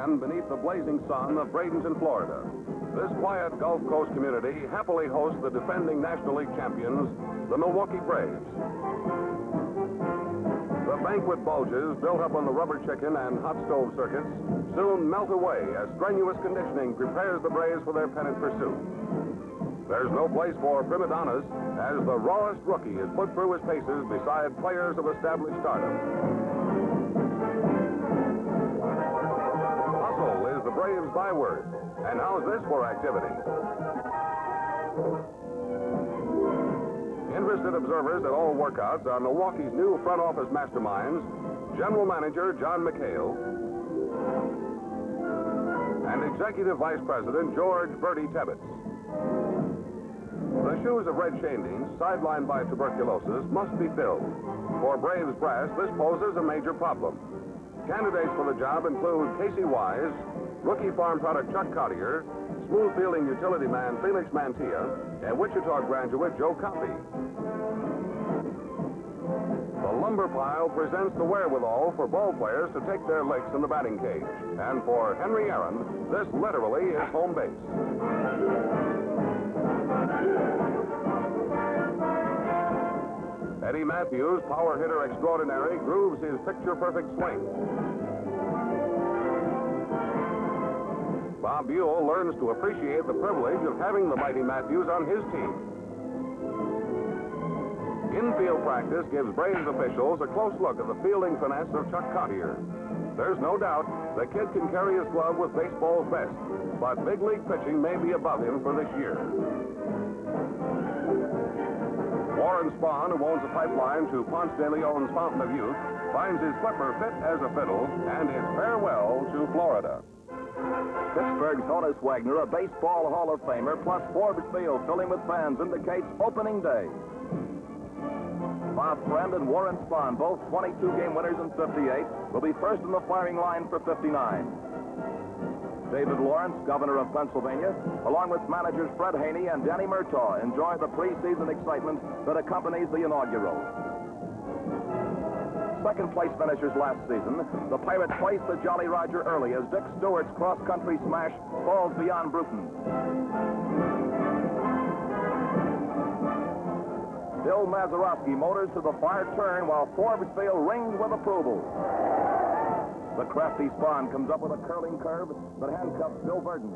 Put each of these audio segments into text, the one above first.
land beneath the blazing sun of Bradenton, Florida. This quiet Gulf Coast community happily hosts the defending National League champions, the Milwaukee Braves. The banquet bulges built up on the rubber chicken and hot stove circuits soon melt away as strenuous conditioning prepares the Braves for their pennant pursuit. There's no place for prima donnas as the rawest rookie is put through his paces beside players of established stardom. Hustle is the Braves' byword. And how's this for activity? Interested observers at all workouts are Milwaukee's new front office masterminds, General Manager John McHale and Executive Vice President George Bertie Tebbetts. The shoes of Red Shandings, sidelined by tuberculosis, must be filled. For Braves brass, this poses a major problem. Candidates for the job include Casey Wise, rookie farm product Chuck Collier, smooth fielding utility man Felix Mantilla, and Wichita graduate Joe Coffey. The lumber pile presents the wherewithal for ball players to take their licks in the batting cage. And for Henry Aaron, this literally is home base. Eddie Matthews, power hitter extraordinary, grooves his picture-perfect swing. Bob Buell learns to appreciate the privilege of having the mighty Matthews on his team. Infield practice gives Braves officials a close look at the fielding finesse of Chuck Collier. There's no doubt the kid can carry his glove with baseball's best, but big league pitching may be above him for this year. Warren Spahn, who owns a pipeline to Ponce de Leon's Fountain of Youth, finds his flipper fit as a fiddle and his farewell to Florida. Pittsburgh's Honus Wagner, a baseball Hall of Famer, plus Forbes Field filling with fans, indicates opening day. Bob Friend and Warren Spahn, both 22-game winners in '58, will be first in the firing line for '59. David Lawrence, governor of Pennsylvania, along with managers Fred Haney and Danny Murtaugh, enjoy the preseason excitement that accompanies the inaugural. Second-place finishers last season, the Pirates placed the Jolly Roger early as Dick Stewart's cross-country smash falls beyond Bruton. Bill Mazeroski motors to the far turn while Forbes Field rings with approval. The crafty Spahn comes up with a curling curve that handcuffs Bill Verdon.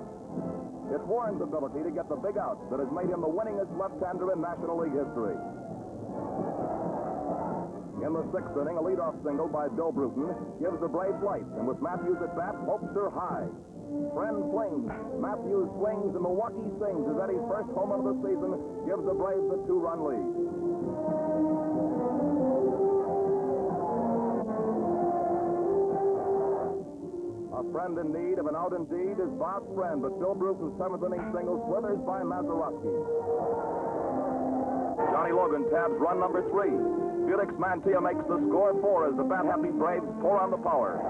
It's Warren's ability to get the big out that has made him the winningest left-hander in National League history. In the sixth inning, a leadoff single by Bill Bruton gives the Braves life, and with Matthews at bat, hopes are high. Friend flings, Matthews swings, and Milwaukee sings as Eddie's first home run of the season gives the Braves a 2-run lead. A friend in need of an out indeed is Bob Friend, but Bill Bruton's seventh inning single slithers by Mazeroski. Johnny Logan tabs run number 3. Felix Mantilla makes the score 4 as the bat-happy Braves pour on the power.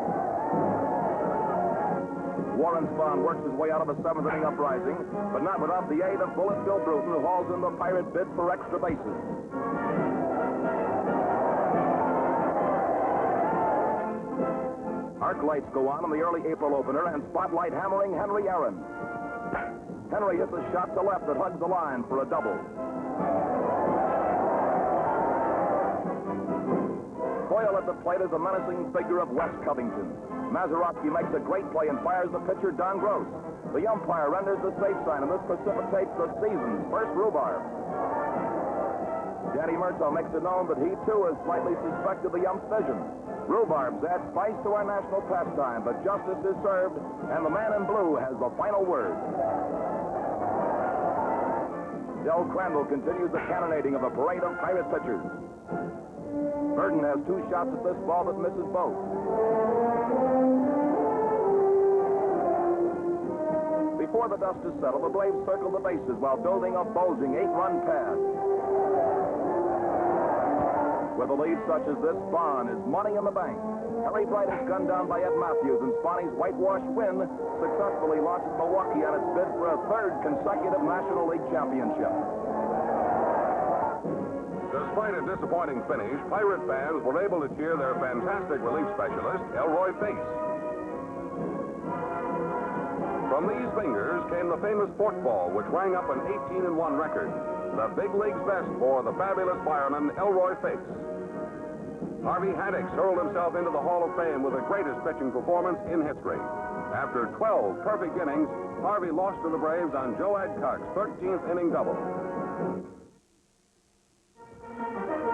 Warren Spahn works his way out of a seventh inning uprising, but not without the aid of bullet Bill Bruton, who hauls in the Pirate bid for extra bases. Arc lights go on in the early April opener, and spotlight hammering Henry Aaron. Henry hits a shot to left that hugs the line for a double. Coyle at the plate is a menacing figure of Wes Covington. Mazeroski makes a great play and fires the pitcher Don Gross. The umpire renders the safe sign, and this precipitates the season's first rhubarb. Danny Murtaugh makes it known that he, too, is slightly suspect of the ump's vision. Rhubarbs add spice to our national pastime, but justice is served, and the man in blue has the final word. Del Crandall continues the cannonading of a parade of Pirate pitchers. Burden has 2 shots at this ball but misses both. Before the dust is settled, the Braves circle the bases while building a bulging 8-run pad. With a lead such as this, Spahn is money in the bank. Harry Bright is gunned down by Ed Matthews, and Spahny's whitewash win successfully launches Milwaukee on its bid for a 3rd consecutive National League championship. Despite a disappointing finish, Pirate fans were able to cheer their fantastic relief specialist, Elroy Pace. From these fingers came the famous forkball, which rang up an 18-1 record, the big league's best for the fabulous fireman Elroy Fakes. Harvey Haddix hurled himself into the Hall of Fame with the greatest pitching performance in history. After 12 perfect innings, Harvey lost to the Braves on Joe Adcock's 13th inning double.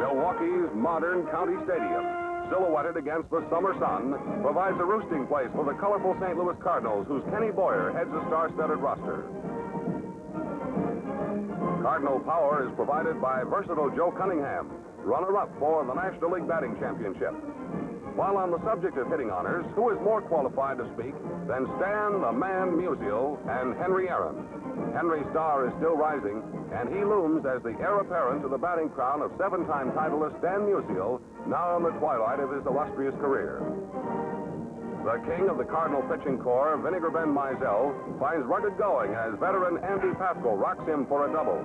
Milwaukee's modern county stadium, silhouetted against the summer sun, provides a roosting place for the colorful St. Louis Cardinals, whose Kenny Boyer heads a star-studded roster. Cardinal power is provided by versatile Joe Cunningham, runner-up for the National League Batting Championship. While on the subject of hitting honors, who is more qualified to speak than Stan the Man Musial and Henry Aaron? Henry's star is still rising, and he looms as the heir apparent to the batting crown of seven-time titleist Stan Musial, now in the twilight of his illustrious career. The king of the Cardinal pitching corps, Vinegar Ben Mizell, finds rugged going as veteran Andy Pafko rocks him for a double.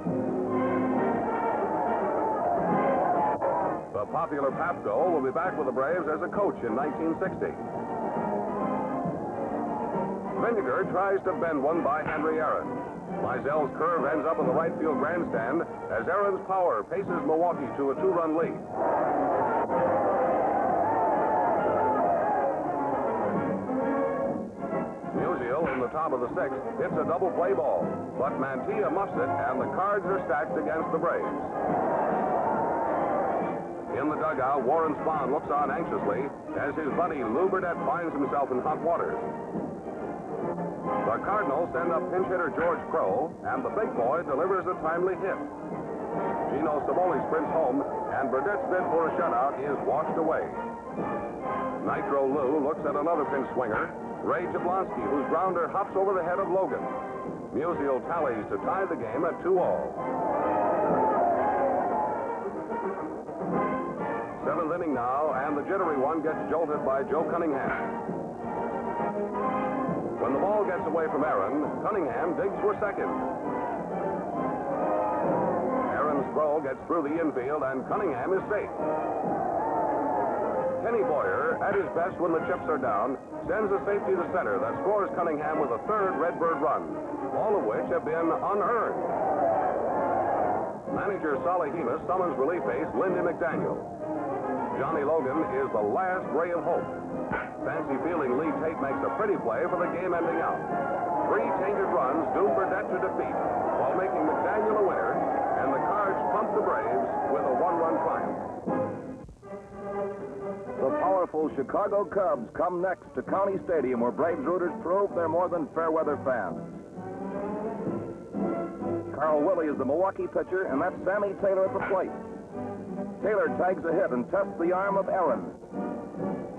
The popular Pafko will be back with the Braves as a coach in 1960. Vinegar tries to bend one by Henry Aaron. Mizell's curve ends up in the right field grandstand as Aaron's power paces Milwaukee to a two-run lead. Musial in the top of the sixth hits a double play ball, but Mantilla muffs it and the cards are stacked against the Braves. In the dugout, Warren Spahn looks on anxiously as his buddy Lou Burdette finds himself in hot water. The Cardinals send up pinch hitter George Crow, and the big boy delivers a timely hit. Gino Cimoli sprints home, and Burdette's bid for a shutout is washed away. Nitro Lou looks at another pinch swinger, Ray Jablonski, whose grounder hops over the head of Logan. Musial tallies to tie the game at 2-all. Seventh inning now, and the jittery one gets jolted by Joe Cunningham. When the ball gets away from Aaron, Cunningham digs for second. Aaron's throw gets through the infield, and Cunningham is safe. Kenny Boyer, at his best when the chips are down, sends a safety to center that scores Cunningham with a third Redbird run, all of which have been unearned. Manager Solly Hemus summons relief ace Lindy McDaniel. Johnny Logan is the last ray of hope. Fancy-feeling Lee Tate makes a pretty play for the game-ending out. 3 tainted runs doom Burdette to defeat, while making McDaniel a winner, and the Cards pump the Braves with a 1-run triumph. The powerful Chicago Cubs come next to County Stadium, where Braves rooters prove they're more than fair-weather fans. Carl Willey is the Milwaukee pitcher, and that's Sammy Taylor at the plate. Taylor tags a hit and tests the arm of Aaron.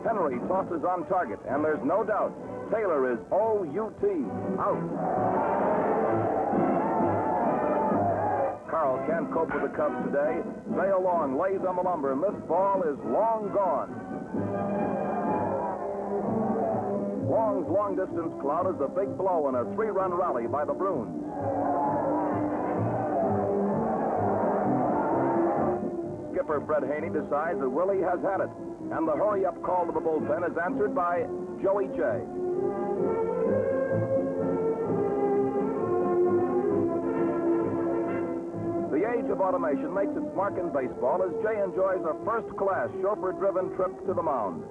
Henry tosses on target, and there's no doubt Taylor is O-U-T, out. Carl can't cope with the Cubs today. Dale Long lays on the lumber, and this ball is long gone. Long's long-distance cloud is a big blow in a 3-run rally by the Bruins. Skipper Fred Haney decides that Willie has had it, and the hurry-up call to the bullpen is answered by Joey J. The age of automation makes its mark in baseball as Jay enjoys a first-class chauffeur-driven trip to the mound.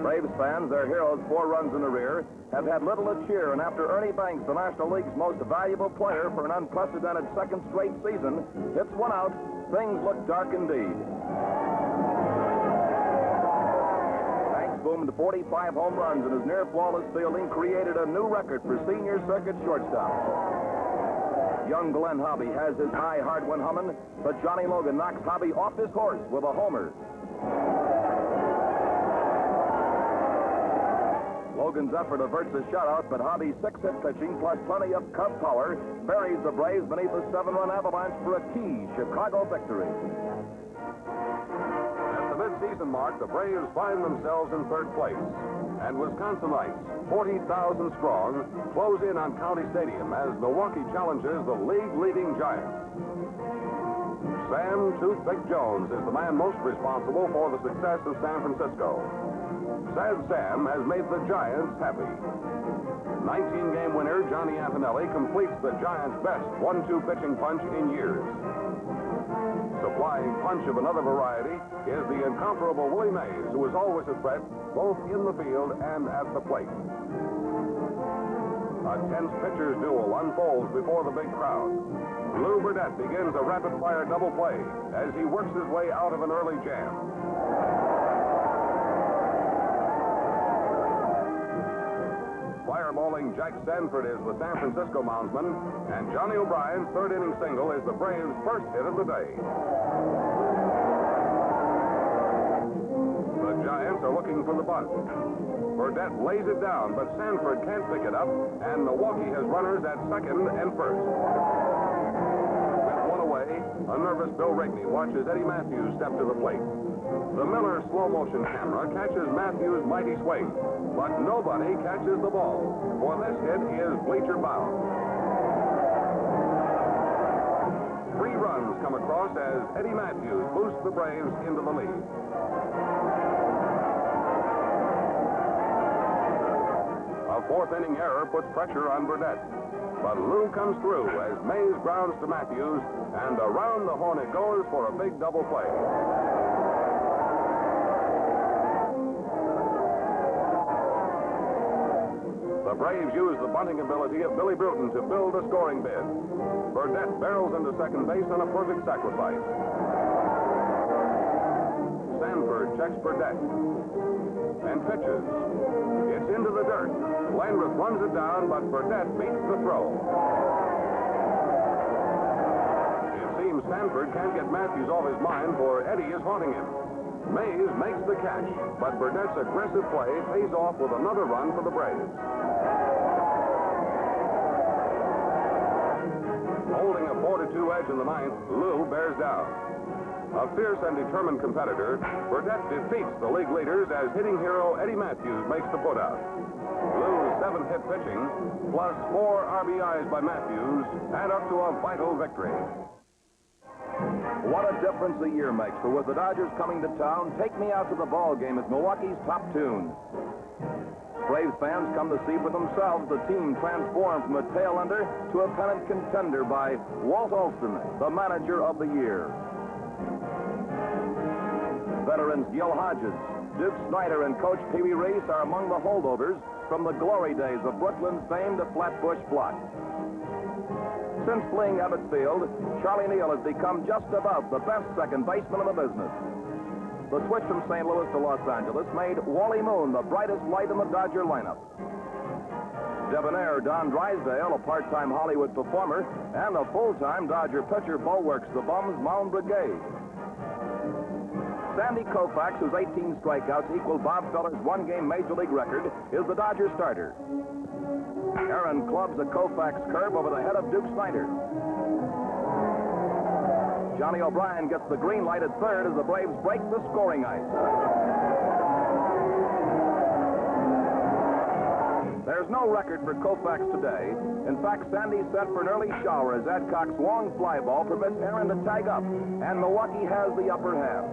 Braves fans, their heroes 4 runs in the rear, have had little to cheer, and after Ernie Banks, the National League's most valuable player for an unprecedented second straight season, hits one out, things look dark indeed. Banks boomed 45 home runs, and his near-flawless fielding created a new record for senior circuit shortstops. Young Glenn Hobby has his high hard one humming, but Johnny Logan knocks Hobby off his horse with a homer. Logan's effort averts a shutout, but Hobby's 6-hit pitching plus plenty of Cub power buries the Braves beneath a 7-run avalanche for a key Chicago victory. At the mid-season mark, the Braves find themselves in 3rd place, and Wisconsinites, 40,000 strong, close in on County Stadium as Milwaukee challenges the league-leading Giants. Sam Toothpick Jones is the man most responsible for the success of San Francisco. Sad Sam has made the Giants happy. 19-game winner Johnny Antonelli completes the Giants' best 1-2 pitching punch in years. Supplying punch of another variety is the incomparable Willie Mays, who is always a threat both in the field and at the plate. A tense pitcher's duel unfolds before the big crowd. Lou Burdett begins a rapid-fire double play as he works his way out of an early jam. Fireballing Jack Sanford is the San Francisco moundsman, and Johnny O'Brien's third-inning single is the Braves' first hit of the day. The Giants are looking for the bunt. Burdett lays it down, but Sanford can't pick it up, and Milwaukee has runners at second and first. With one away, a nervous Bill Rigney watches Eddie Matthews step to the plate. The Miller slow-motion camera catches Matthews' mighty swing, but nobody catches the ball, for this hit is bleacher-bound. 3 runs come across as Eddie Matthews boosts the Braves into the lead. A fourth-inning error puts pressure on Burdett, but Lou comes through as Mays grounds to Matthews, and around the horn it goes for a big double play. The Braves use the bunting ability of Billy Bruton to build a scoring bid. Burdett barrels into second base on a perfect sacrifice. Sanford checks Burdett and pitches. It's into the dirt. Landreth runs it down, but Burdett beats the throw. It seems Sanford can't get Matthews off his mind, for Eddie is haunting him. Mays makes the catch, but Burdett's aggressive play pays off with another run for the Braves. Holding a 4-2 edge in the ninth, Lou bears down. A fierce and determined competitor, Burdett defeats the league leaders as hitting hero Eddie Matthews makes the putout. Lou's 7th hit pitching, plus 4 RBIs by Matthews, add up to a vital victory. What a difference a year makes, for with the Dodgers coming to town, Take Me Out to the Ball Game is Milwaukee's top tune. Braves fans come to see for themselves the team transformed from a tail-ender to a pennant contender by Walt Alston, the manager of the year. Veterans Gil Hodges, Duke Snyder, and Coach Pee Wee Reese are among the holdovers from the glory days of Brooklyn's famed Flatbush Block. Since fleeing Ebbets Field, Charlie Neal has become just about the best second baseman in the business. The switch from St. Louis to Los Angeles made Wally Moon the brightest light in the Dodger lineup. Debonair Don Drysdale, a part-time Hollywood performer, and a full-time Dodger pitcher, bulwarks the Bums Mound Brigade. Sandy Koufax, whose 18 strikeouts equal Bob Feller's one-game Major League record, is the Dodger starter. Aaron clubs a Koufax curve over the head of Duke Snyder. Johnny O'Brien gets the green light at third as the Braves break the scoring ice. There's no record for Koufax today. In fact, Sandy set for an early shower as Adcock's long fly ball permits Aaron to tag up, and Milwaukee has the upper hand.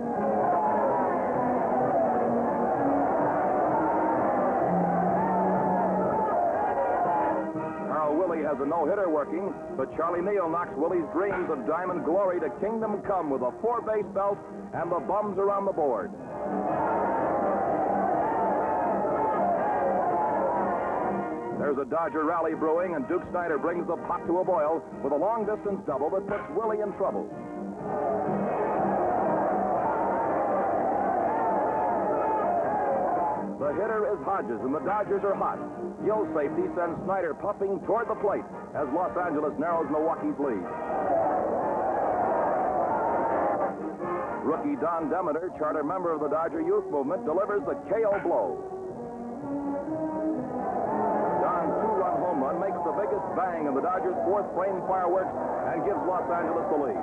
Willie has a no-hitter working, but Charlie Neal knocks Willie's dreams of diamond glory to kingdom come with a 4-base belt and the Bums are on the board. There's a Dodger rally brewing, and Duke Snyder brings the pot to a boil with a long-distance double that puts Willie in trouble. The hitter is Hodges, and the Dodgers are hot. Gill's safety sends Snyder puffing toward the plate as Los Angeles narrows Milwaukee's lead. Rookie Don Demeter, charter member of the Dodger youth movement, delivers the KO blow. Don's 2-run home run makes the biggest bang in the Dodgers' fourth frame fireworks and gives Los Angeles the lead.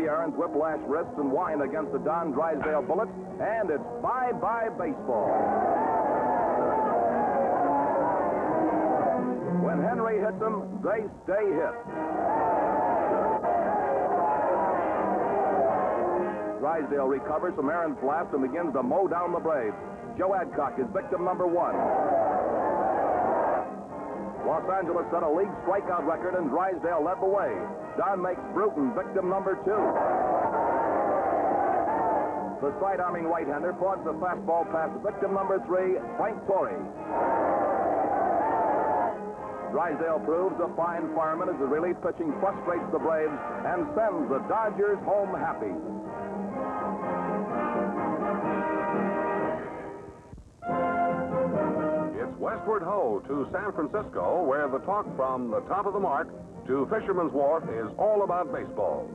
Aaron's whiplash wrists and whine against the Don Drysdale bullet, and it's bye-bye baseball. When Henry hits them, they stay hit. Drysdale recovers from Aaron's blast and begins to mow down the Braves. Joe Adcock is victim number 1. Los Angeles set a league strikeout record, and Drysdale led the way. Don makes Bruton victim number 2. The side-arming right-hander plods the fastball past victim number 3, Frank Torrey. Drysdale proves a fine fireman as the relief pitching frustrates the Braves and sends the Dodgers home happy. Westward ho to San Francisco, where the talk from the top of the mark to Fisherman's Wharf is all about baseball.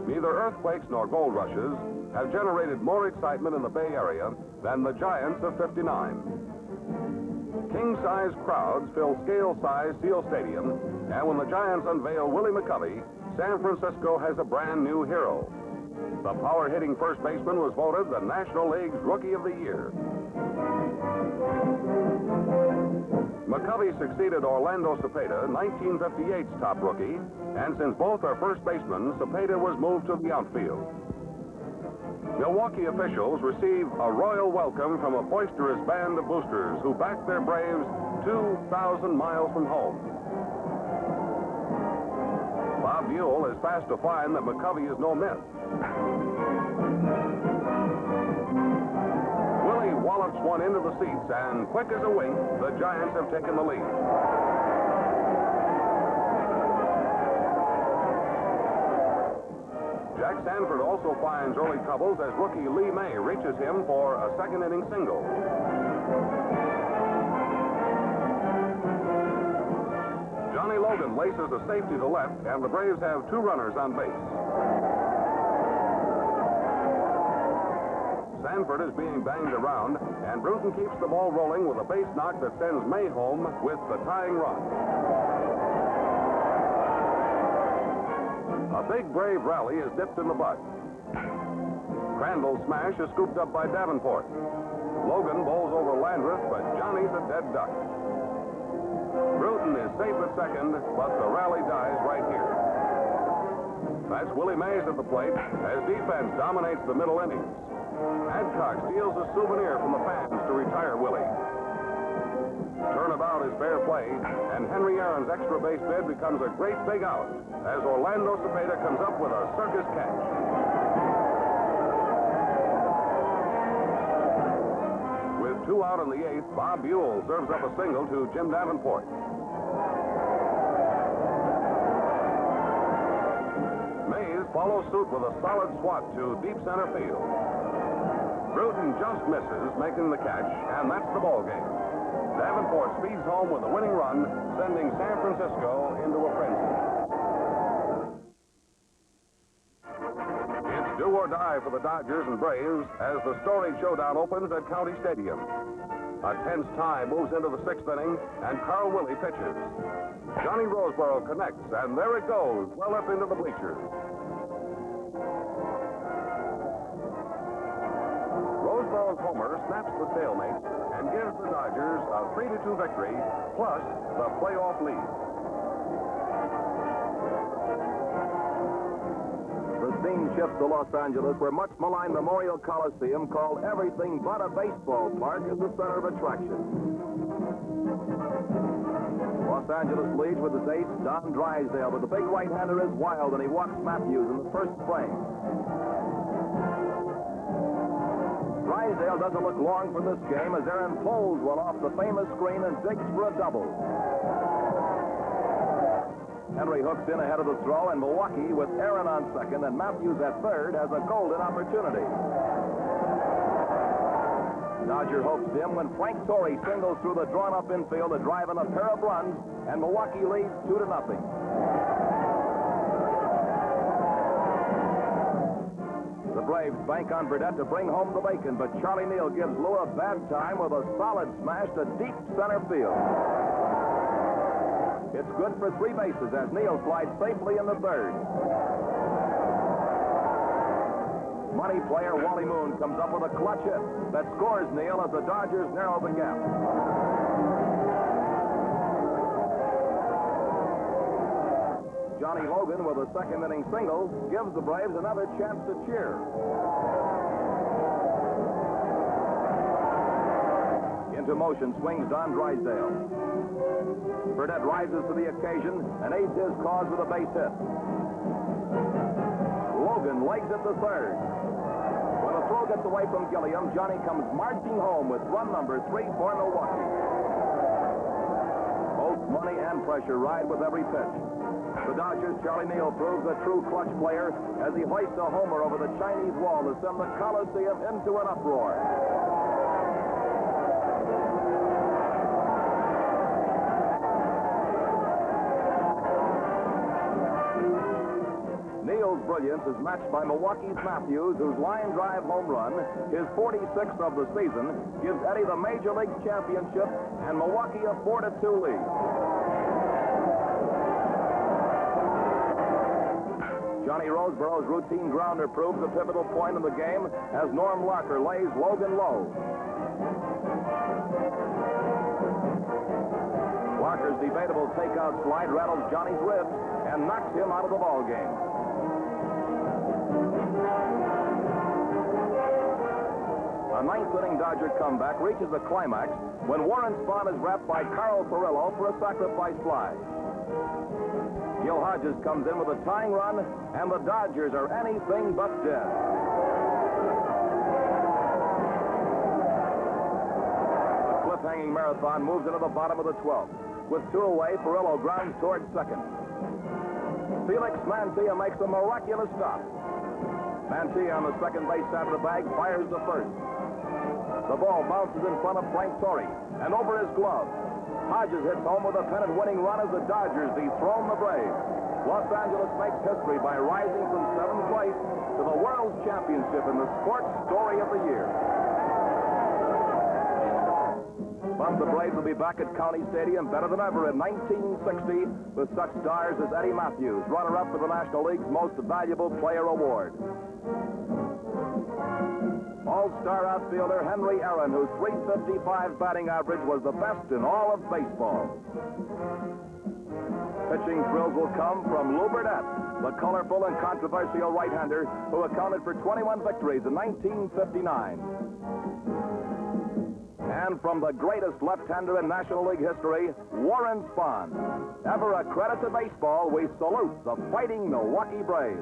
Neither earthquakes nor gold rushes have generated more excitement in the Bay Area than the Giants of '59. King-size crowds fill scale-size Seal Stadium, and when the Giants unveil Willie McCovey, San Francisco has a brand new hero. The power-hitting first baseman was voted the National League's Rookie of the Year. McCovey succeeded Orlando Cepeda, 1958's top rookie, and since both are first basemen, Cepeda was moved to the outfield. Milwaukee officials receive a royal welcome from a boisterous band of boosters who backed their Braves 2,000 miles from home. Bob Buell is fast to find that McCovey is no myth. Wallops one into the seats, and quick as a wink, the Giants have taken the lead. Jack Sanford also finds early troubles as rookie Lee May reaches him for a second-inning single. Johnny Logan laces a safety to left, and the Braves have 2 runners on base. Sanford is being banged around, and Bruton keeps the ball rolling with a base knock that sends May home with the tying run. A big Brave rally is dipped in the bud. Crandall's smash is scooped up by Davenport. Logan bowls over Landreth, but Johnny's a dead duck. Bruton is safe at second, but the rally dies right here. That's Willie Mays at the plate as defense dominates the middle innings. Adcock steals a souvenir from the fans to retire Willie. Turnabout is fair play, and Henry Aaron's extra base bid becomes a great big out as Orlando Cepeda comes up with a circus catch. With 2 out in the 8th, Bob Buell serves up a single to Jim Davenport. Mays follows suit with a solid swat to deep center field. Bruton just misses, making the catch, and that's the ball game. Davenport speeds home with a winning run, sending San Francisco into a frenzy. It's do or die for the Dodgers and Braves as the storied showdown opens at County Stadium. A tense tie moves into the 6th inning, and Carl Willie pitches. Johnny Roseboro connects, and there it goes, well up into the bleachers. Roseboro's homer snaps the stalemate and gives the Dodgers a 3-2 victory, plus the playoff lead. The scene shifts to Los Angeles, where much maligned Memorial Coliseum, called everything but a baseball park, is the center of attraction. Los Angeles leads with his ace, Don Drysdale, but the big right-hander is wild, and he walks Matthews in the first frame. Drysdale doesn't look long for this game as Aaron pulls one off the famous screen and digs for a double. Henry hooks in ahead of the throw, and Milwaukee, with Aaron on second and Matthews at third, has a golden opportunity. Dodger hopes dim when Frank Torrey singles through the drawn-up infield to drive in a pair of runs, and Milwaukee leads 2-0. The Braves bank on Burdette to bring home the bacon, but Charlie Neal gives Lou a bad time with a solid smash to deep center field. It's good for 3 bases as Neal slides safely in the third. Money player Wally Moon comes up with a clutch hit that scores Neal as the Dodgers narrow the gap. Johnny Logan, with a second-inning single, gives the Braves another chance to cheer. Into motion swings Don Drysdale. Burnett rises to the occasion and aids his cause with a base hit. Logan legs it to third. When the throw gets away from Gilliam, Johnny comes marching home with run number 3 for Milwaukee. Both money and pressure ride with every pitch. The Dodgers' Charlie Neal proves a true clutch player as he hoists a homer over the Chinese wall to send the Coliseum into an uproar. Neal's brilliance is matched by Milwaukee's Matthews, whose line drive home run, his 46th of the season, gives Eddie the Major League championship and Milwaukee a 4-2 lead. Johnny Roseborough's routine grounder proves a pivotal point in the game as Norm Larker lays Logan low. Larker's debatable takeout slide rattles Johnny's ribs and knocks him out of the ballgame. A ninth-inning Dodger comeback reaches a climax when Warren Spahn is wrapped by Carl Furillo for a sacrifice fly. Gil Hodges comes in with a tying run, and the Dodgers are anything but dead. The cliff-hanging marathon moves into the bottom of the 12th. With 2 away, Furillo grounds towards second. Felix Mantilla makes a miraculous stop. Mantilla on the second base side of the bag fires the first. The ball bounces in front of Frank Torrey and over his glove. Hodges hits home with a pennant-winning run as the Dodgers dethrone the Braves. Los Angeles makes history by rising from 7th place to the World Championship in the sports story of the year. But the Braves will be back at County Stadium better than ever in 1960 with such stars as Eddie Matthews, runner-up for the National League's Most Valuable Player Award. All-star outfielder Henry Aaron, whose .355 batting average was the best in all of baseball. Pitching thrills will come from Lou Burnett, the colorful and controversial right-hander who accounted for 21 victories in 1959. And from the greatest left-hander in National League history, Warren Spahn. Ever a credit to baseball, we salute the Fighting Milwaukee Braves.